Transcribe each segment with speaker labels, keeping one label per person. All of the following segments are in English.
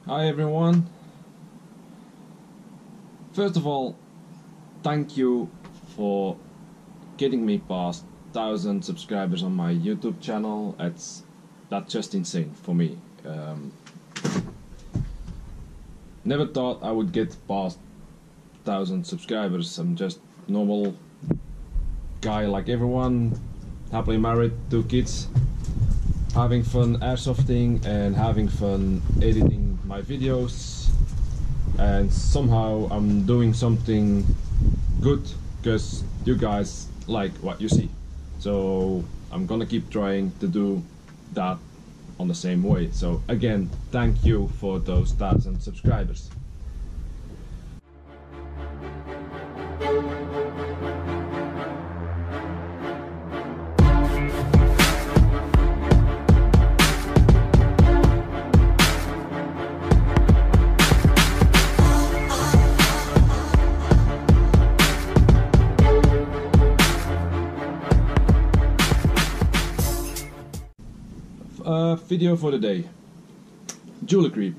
Speaker 1: Hi everyone. First of all, thank you for getting me past 1,000 subscribers on my YouTube channel. That's just insane for me. Never thought I would get past 1,000 subscribers. I'm just normal guy like everyone, happily married, 2 kids, having fun airsofting and having fun editing my videos, and somehow I'm doing something good because you guys like what you see, so I'm gonna keep trying to do that on the same way. So again, thank you for those 1,000 subscribers. Video for the day. Joulecreep.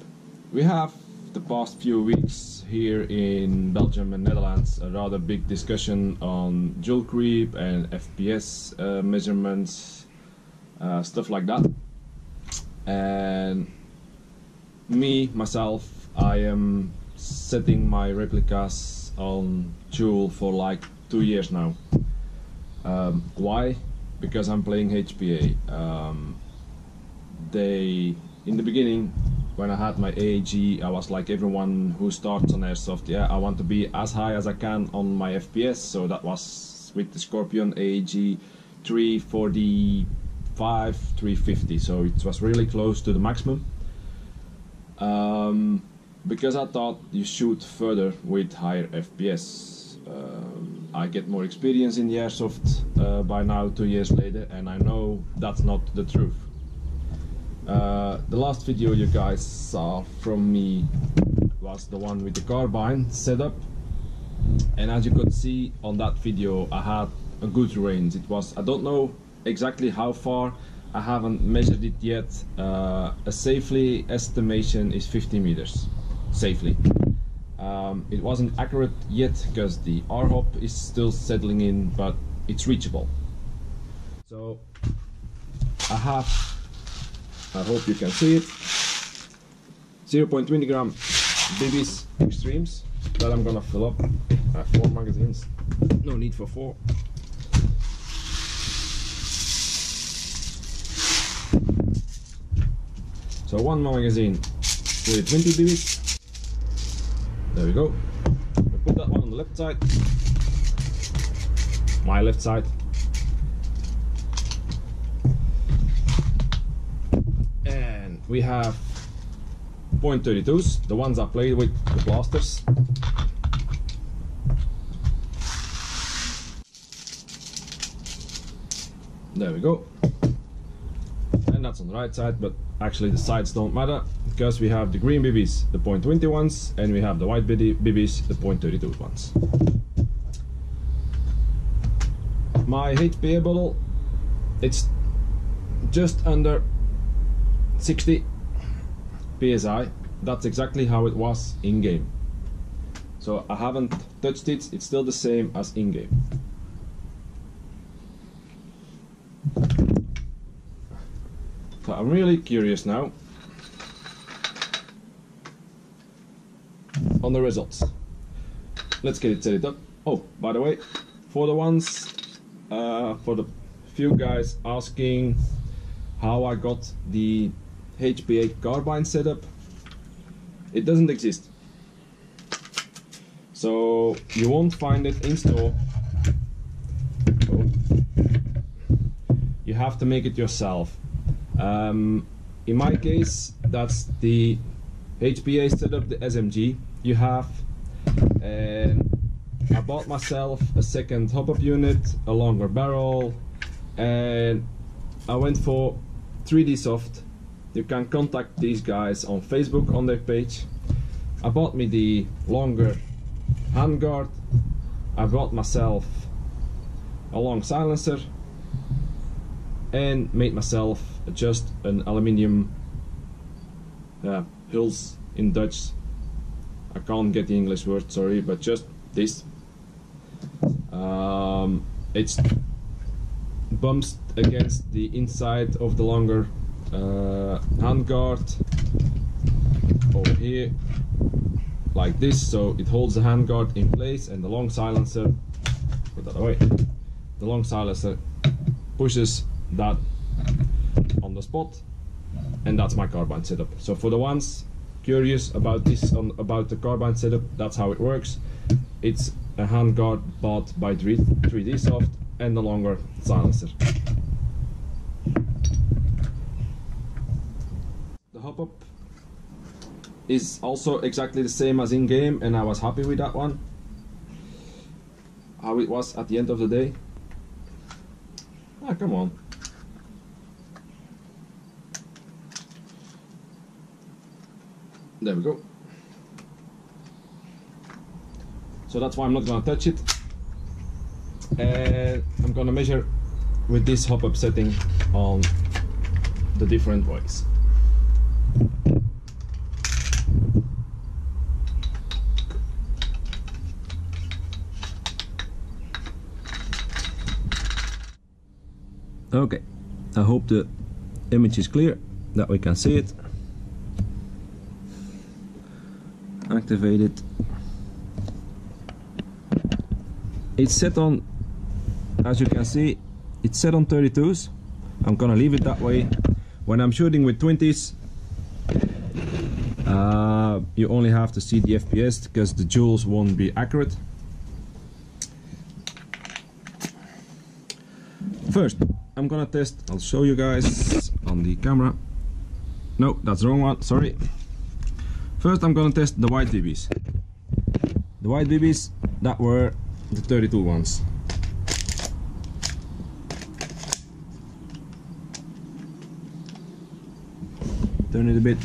Speaker 1: We have the past few weeks here in Belgium and Netherlands a rather big discussion on Joulecreep and FPS measurements, stuff like that. And myself, I am setting my replicas on Joule for like 2 years now. Why? Because I'm playing HPA. In the beginning, when I had my AAG, I was like everyone who starts on Airsoft. Yeah, I want to be as high as I can on my FPS, so that was with the Scorpion AAG 345, 350, so it was really close to the maximum. Because I thought you shoot further with higher FPS. I get more experience in the Airsoft by now, 2 years later, and I know that's not the truth. The last video you guys saw from me was the one with the carbine setup, and as you could see on that video, I had a good range. It was, I don't know exactly how far, I haven't measured it yet. A safely estimation is 50 meters, safely. It wasn't accurate yet because the R-hop is still settling in, but it's reachable. So I hope you can see it, 0.20 gram BBs extremes that I'm gonna fill up. I have 4 magazines, no need for 4. So 1 magazine with 20 BBs. There we go. We put that one on the left side, my left side. We have .32s, the ones I played with, the blasters. There we go. And that's on the right side, but actually the sides don't matter because we have the green BBs, the .20 ones, and we have the white BBs, the .32 ones. My HPA bottle, it's just under 60 psi. That's exactly how it was in game, so I haven't touched it. It's still the same as in game. So I'm really curious now on the results. Let's get it set up. Oh, by the way, for the ones for the few guys asking how I got the HPA carbine setup, it doesn't exist, so you won't find it in store. You have to make it yourself. In my case, that's the HPA setup, the SMG you have, and I bought myself a second hop-up unit, a longer barrel, and I went for 3D Soft. You can contact these guys on Facebook on their page. I bought me the longer handguard. I bought myself a long silencer and made myself just an aluminium hills in Dutch. I can't get the English word, sorry, but just this. It's bumps against the inside of the longer handguard over here, like this, so it holds the handguard in place, and the long silencer, put that away, the long silencer pushes that on the spot, and that's my carbine setup. So for the ones curious about this, about the carbine setup, that's how it works. It's a handguard bought by 3D Soft and the longer silencer. The hop-up is also exactly the same as in game, and I was happy with that one, how it was at the end of the day. Ah, come on. There we go. So that's why I'm not gonna touch it, and I'm gonna measure with this hop-up setting on the different ways. Okay, I hope the image is clear, that we can see it. Activate it. It's set on, as you can see, it's set on 32s. I'm gonna leave it that way. When I'm shooting with 20s, you only have to see the FPS because the joules won't be accurate. First, I'm gonna test, I'll show you guys on the camera. No, that's the wrong one, sorry. First I'm gonna test the white BBs. The white BBs that were the 32 ones. Turn it a bit.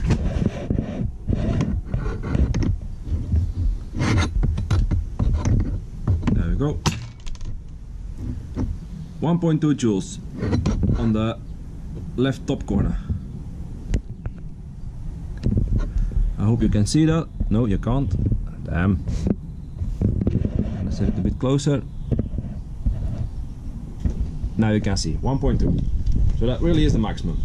Speaker 1: There we go. 1.2 joules on the left top corner. I hope you can see that. No, you can't. Damn. I'm gonna set it a bit closer. Now you can see 1.2. So that really is the maximum.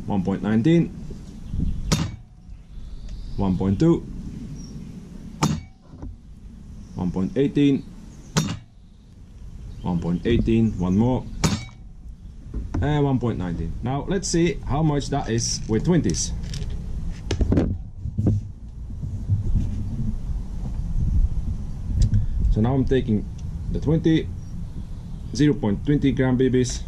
Speaker 1: 1.19. 1.2. 1.18. 1.18. One more. And 1.19. Now let's see how much that is with 20s. So now I'm taking the 20, 0.20 gram BBs.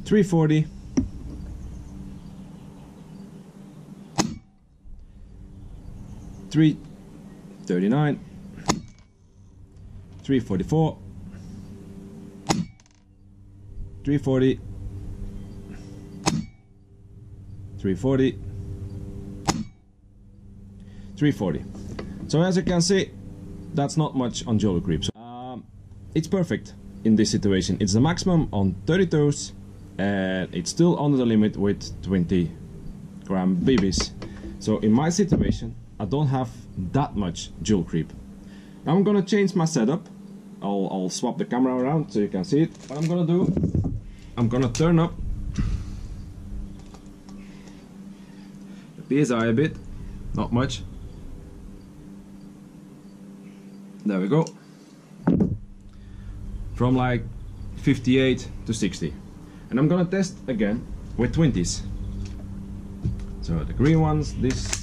Speaker 1: .340. 339, 344, 340, 340, 340. So as you can see, that's not much on Joulecreep. So, it's perfect in this situation. It's the maximum on 32s, and it's still under the limit with 20 gram BBs. So in my situation, I don't have that much Joulecreep. Now I'm gonna change my setup. I'll swap the camera around so you can see it. What I'm gonna do, I'm gonna turn up the PSI a bit, not much. There we go. From like 58 to 60. And I'm gonna test again with 20s. So the green ones, this.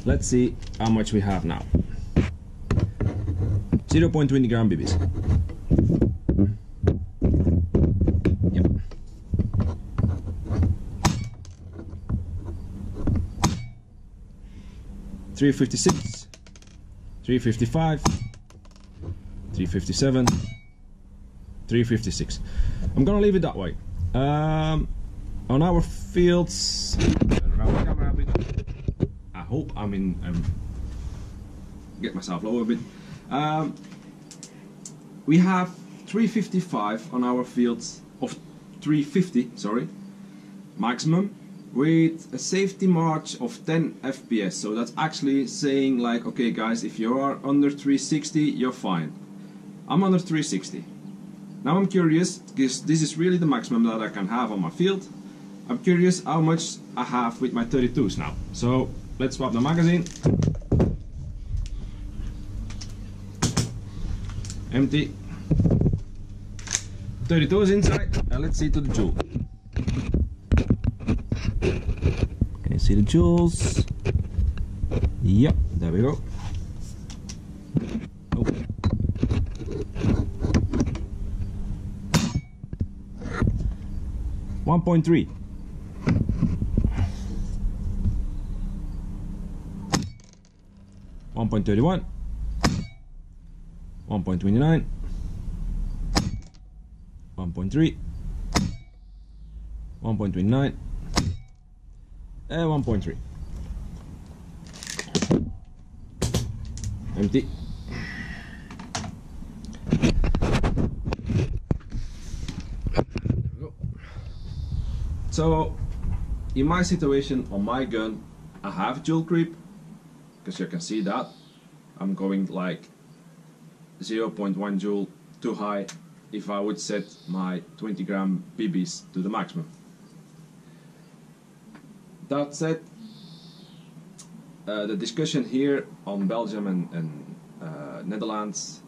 Speaker 1: Let's see how much we have now. 0.20 gram BBs. Yep. .356, 355, 357, 356. I'm gonna leave it that way. On our fields, turn around the camera a bit. I hope get myself low a bit. We have 355 on our fields of 350, sorry, maximum, with a safety march of 10 FPS. So that's actually saying like, okay guys, if you are under 360, you're fine. I'm under 360. Now I'm curious, because this is really the maximum that I can have on my field. I'm curious how much I have with my 32s now. So let's swap the magazine. Empty. 32s inside, and let's see to the Joule. Can you see the Joules? Yep, there we go. Oh. .3. 1.31. 1.29. 1.3. 1.29. And 1.3. Empty. So, in my situation on my gun, I have Joulecreep, because you can see that I'm going like 0.1 Joule too high if I would set my 20 gram BBs to the maximum. That said, the discussion here on Belgium and Netherlands,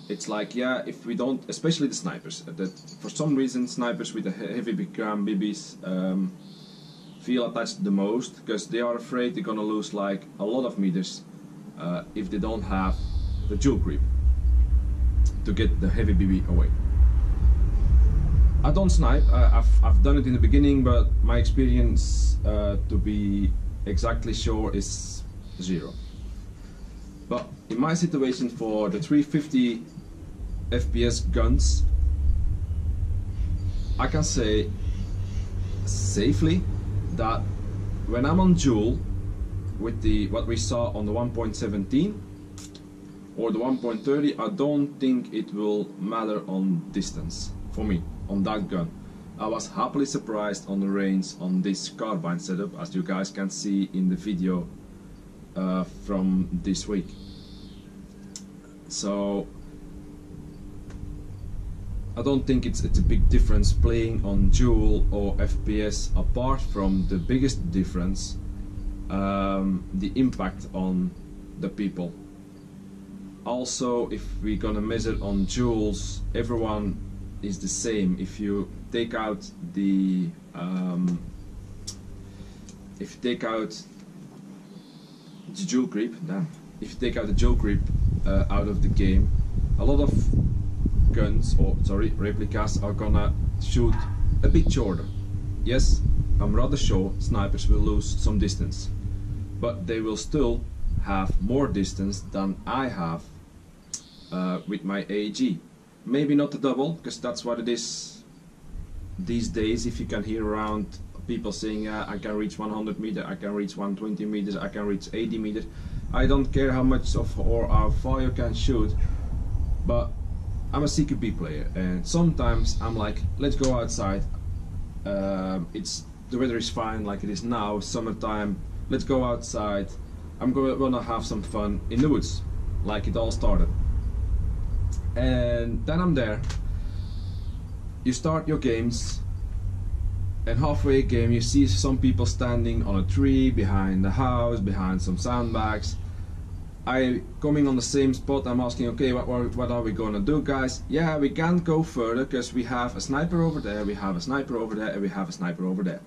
Speaker 1: it's like, yeah, if we don't, especially the snipers, that for some reason snipers with the heavy big gram BBs feel attached the most, because they are afraid they're gonna lose like a lot of meters if they don't have the Joulecreep to get the heavy BB away. I don't snipe, I've done it in the beginning, but my experience to be exactly sure is 0. But in my situation for the 350 FPS guns, I can say safely that when I'm on Joule with the what we saw on the 1.17 or the 1.30, I don't think it will matter on distance for me on that gun. I was happily surprised on the range on this carbine setup, as you guys can see in the video from this week. So I don't think it's a big difference playing on Joule or FPS, apart from the biggest difference, the impact on the people. Also, if we're gonna measure on Joules, everyone is the same. If you take out the Joulecreep, if you take out the Joulecreep out of the game, a lot of guns, or sorry, replicas are gonna shoot a bit shorter. Yes, I'm rather sure snipers will lose some distance, but they will still have more distance than I have with my AEG. Maybe not the double, because that's what it is these days. If you can hear around people saying I can reach 100 meters, I can reach 120 meters, I can reach 80 meters. I don't care how much of or how far you can shoot, but I'm a CQB player, and sometimes I'm like, let's go outside. The weather is fine, like it is now, summertime. Let's go outside. I'm gonna have some fun in the woods, like it all started. And then I'm there. You start your games, and halfway a game you see some people standing on a tree, behind the house, behind some sandbags. I coming on the same spot. I'm asking, okay, what are we gonna do, guys? Yeah, we can't go further because we have a sniper over there, we have a sniper over there, and we have a sniper over there.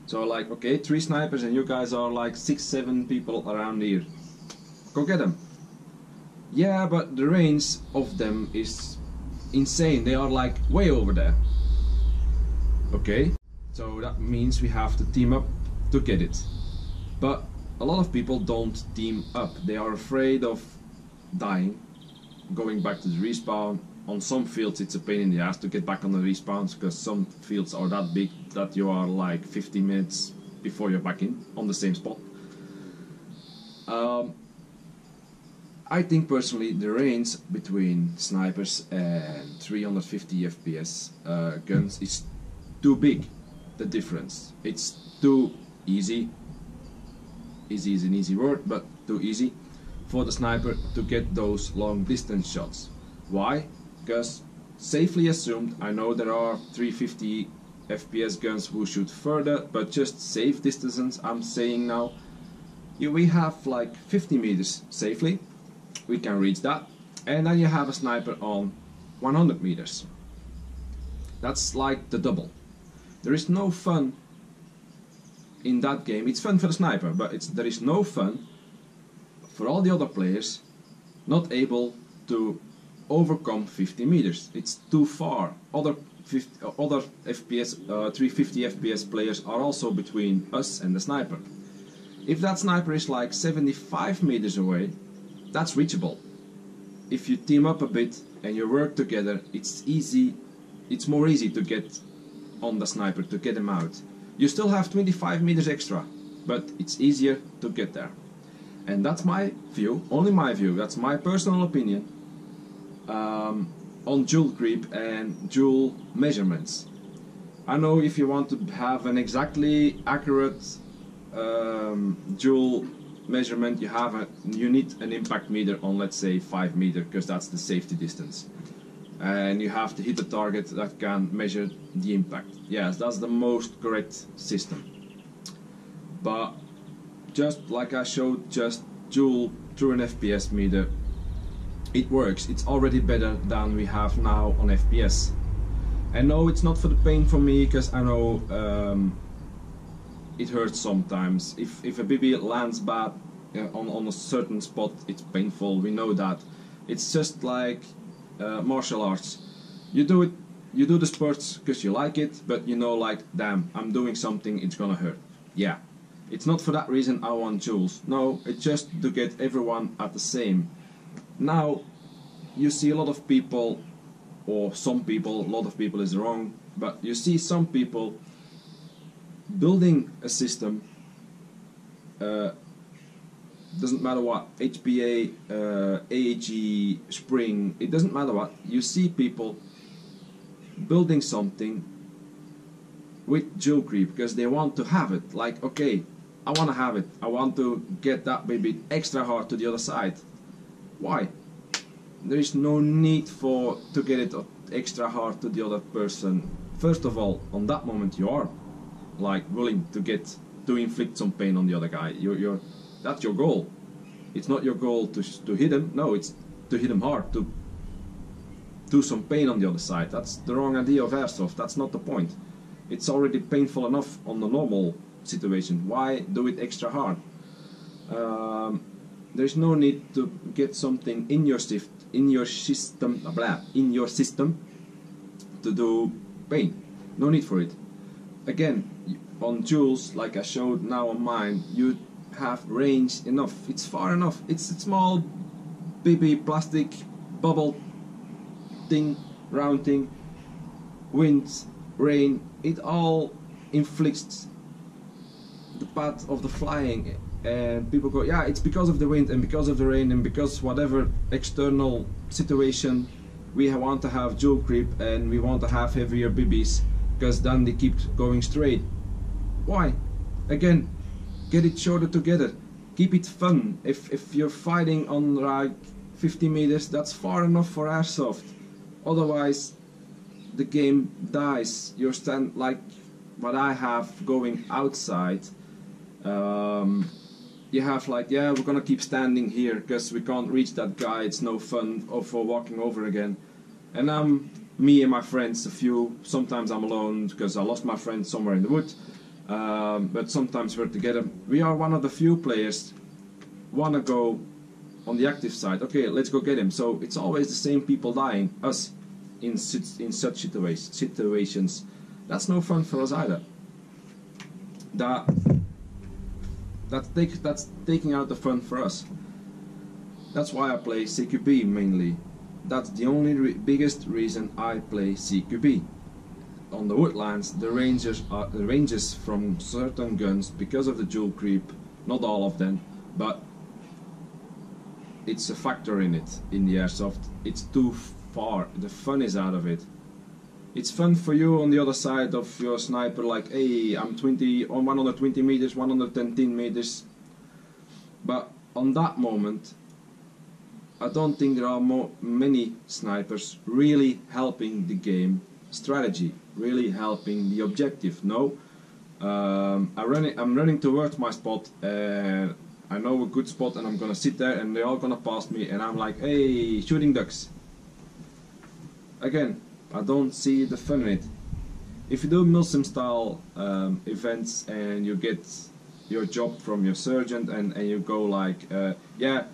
Speaker 1: So like, okay, 3 snipers, and you guys are like 6-7 people around here. Go get them. Yeah, but the range of them is insane. They are like way over there. Okay, so that means we have to team up to get it. But a lot of people don't team up. They are afraid of dying, going back to the respawn. On some fields it's a pain in the ass to get back on the respawns, because some fields are that big that you are like 15 minutes before you're back in on the same spot. I think personally the range between snipers and 350 FPS guns is too big, the difference. It's too easy. Easy is an easy word, but too easy for the sniper to get those long distance shots. Why? Because safely assumed, I know there are 350 FPS guns who shoot further, but just safe distances, I'm saying now, we have like 50 meters safely, we can reach that, and then you have a sniper on 100 meters. That's like the double. There is no fun in that game. It's fun for the sniper, but there is no fun for all the other players not able to overcome 50 meters. It's too far. Other FPS, 350 FPS players are also between us and the sniper. If that sniper is like 75 meters away, that's reachable. If you team up a bit and you work together, it's easy. It's more easy to get on the sniper, to get him out. You still have 25 meters extra, but it's easier to get there. And that's my view, only my view, that's my personal opinion on Joulecreep and Joule measurements. I know if you want to have an exactly accurate Joule measurement, you need an impact meter on, let's say, 5 meters, because that's the safety distance. And you have to hit a target that can measure the impact. Yes, that's the most correct system. But just like I showed, just Joule through an FPS meter, it works. It's already better than we have now on FPS. And no, it's not for the pain for me, because I know it hurts sometimes. If a BB lands bad on a certain spot, it's painful. We know that. It's just like martial arts. You do the sports because you like it, but you know, like, damn, I'm doing something, it's gonna hurt. Yeah, it's not for that reason I want Joules. No, it's just to get everyone at the same. Now you see a lot of people, or some people, a lot of people is wrong, but you see some people building a system, doesn't matter what, HPA, AAG, spring, it doesn't matter what, you see people building something with Joulecreep because they want to have it. Like, okay, I want to have it, I want to get that baby extra hard to the other side. Why? There is no need to get it extra hard to the other person. First of all, on that moment you are like willing to inflict some pain on the other guy. That's your goal. It's not your goal to hit him. No, it's to hit him hard, to do some pain on the other side. That's the wrong idea of Airsoft. That's not the point. It's already painful enough on the normal situation. Why do it extra hard? There's no need to get something in your system to do pain. No need for it. Again, on Joules, like I showed now on mine, you have range enough. It's far enough. It's a small BB plastic bubble thing, round thing. Wind, rain, it all inflicts the path of the flying. And people go, yeah, it's because of the wind and because of the rain and because whatever external situation, we want to have Joulecreep and we want to have heavier BBs because then they keep going straight. Why? Again, get it shorter together. Keep it fun. If you're fighting on like 50 meters, that's far enough for Airsoft. Otherwise, the game dies. You're like what I have going outside. You have like, yeah, we're gonna keep standing here because we can't reach that guy, it's no fun for walking over again. And me and my friends, sometimes I'm alone because I lost my friend somewhere in the wood, but sometimes we're together. We are one of the few players wanna go on the active side. Okay, let's go get him. So it's always the same people dying, us, in such situations. That's no fun for us either. That's taking out the fun for us. That's why I play CQB mainly. That's the only biggest reason I play CQB. on the woodlands, the ranges from certain guns, because of the Joulecreep, not all of them, but it's a factor in it, in the airsoft. It's too far, the fun is out of it. It's fun for you on the other side of your sniper, like, hey, I'm 120 meters, 110 meters, but on that moment, I don't think there are many snipers really helping the game strategy, really helping the objective. No, I'm running towards my spot, and I know a good spot, and I'm gonna sit there, and they're all gonna pass me, and I'm like, hey, shooting ducks. Again, I don't see the fun in it. If you do milsim style events and you get your job from your sergeant, and you go like, yeah,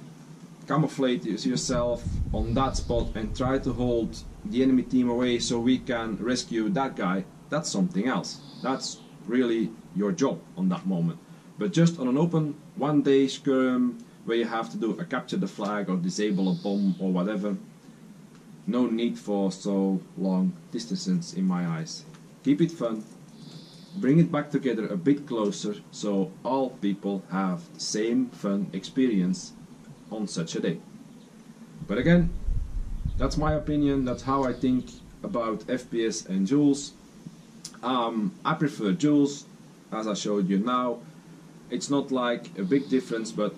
Speaker 1: camouflage yourself on that spot and try to hold the enemy team away so we can rescue that guy, that's something else. That's really your job on that moment. But just on an open one-day scrum where you have to do a capture the flag or disable a bomb or whatever, no need for so long distances in my eyes. Keep it fun, bring it back together a bit closer so all people have the same fun experience on such a day. But again, that's my opinion, that's how I think about FPS and Joules. I prefer Joules, as I showed you now. It's not like a big difference, but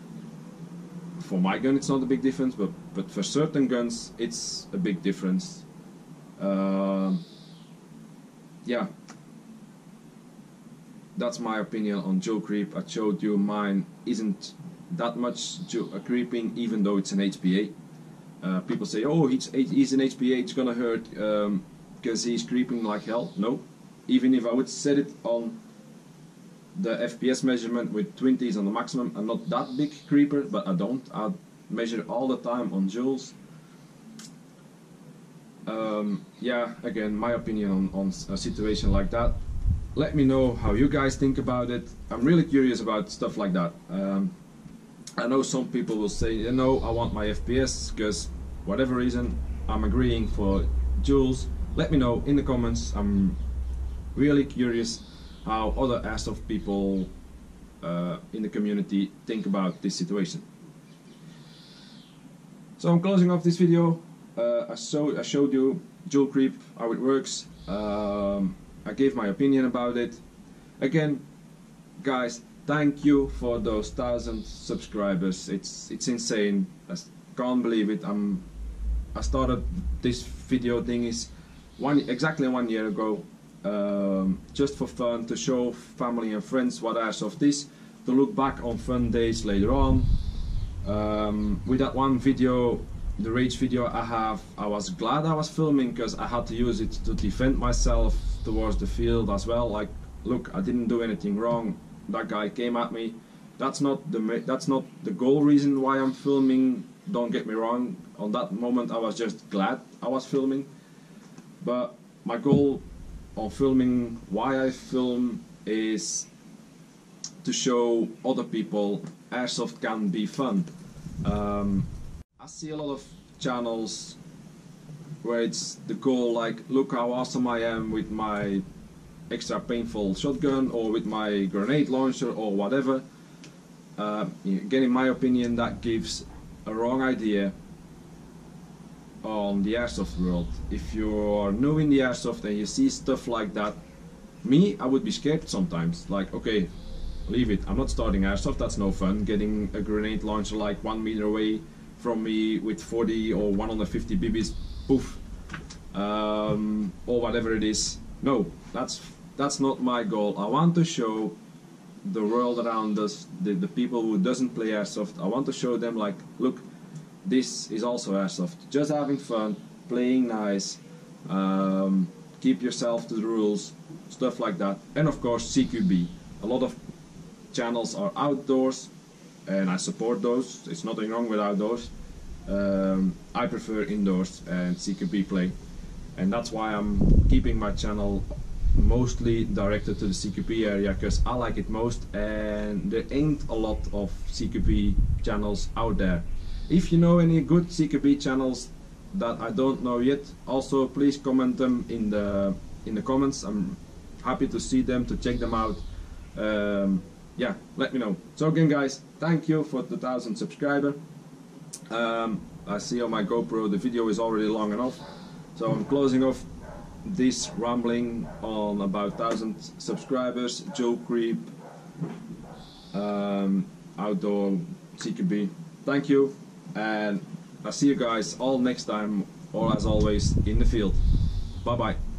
Speaker 1: for my gun it's not a big difference, but for certain guns it's a big difference. Yeah, that's my opinion on Joulecreep. I showed you mine isn't that much creeping, even though it's an HPA. People say, oh, he's an HPA, it's gonna hurt because he's creeping like hell. No, even if I would set it on the FPS measurement with 20s on the maximum, I'm not that big creeper, but I measure all the time on Joules. Yeah, again, my opinion on a situation like that. Let me know how you guys think about it. I'm really curious about stuff like that. I know some people will say, you know, I want my FPS because whatever reason I'm agreeing for Joules. Let me know in the comments. I'm really curious how other Airsoft people in the community think about this situation. So I'm closing off this video. I showed you Joulecreep, how it works. I gave my opinion about it. Again, guys, thank you for those 1,000 subscribers. It's insane. I can't believe it. I started this video thing is exactly 1 year ago, just for fun, to show family and friends what Airsoft is, to look back on fun days later on. With that one video, the rage video I was glad I was filming because I had to use it to defend myself towards the field as well. Like, look, I didn't do anything wrong. That guy came at me. That's not the goal reason why I'm filming. Don't get me wrong. On that moment, I was just glad I was filming. But my goal on filming, why I film, is to show other people Airsoft can be fun. I see a lot of channels where it's the goal, like, look how awesome I am with my extra painful shotgun or with my grenade launcher or whatever. Again, in my opinion, that gives a wrong idea on the Airsoft world. If you're new in the Airsoft and you see stuff like that, I would be scared sometimes. Like, okay, leave it, I'm not starting Airsoft, that's no fun, getting a grenade launcher like 1 meter away from me with 40 or 150 BBs, poof, or whatever it is. No, that's not my goal. I want to show the world around us, the people who doesn't play Airsoft, I want to show them, like, look, this is also Airsoft, just having fun, playing nice, keep yourself to the rules, stuff like that. And of course CQB. A lot of channels are outdoors and I support those, it's nothing wrong with outdoors. I prefer indoors and CQB play, and that's why I'm keeping my channel mostly directed to the CQB area, because I like it most and there ain't a lot of CQB channels out there. If you know any good CQB channels that I don't know yet, also please comment them in the in the comments. I'm happy to see them, to check them out. Yeah, let me know. So again guys, thank you for the 1,000 subscribers. I see on my GoPro the video is already long enough, so I'm closing off this rambling on about 1,000 subscribers. Joulecreep, outdoor CQB. Thank you, and I'll see you guys all next time, or as always, in the field. Bye bye.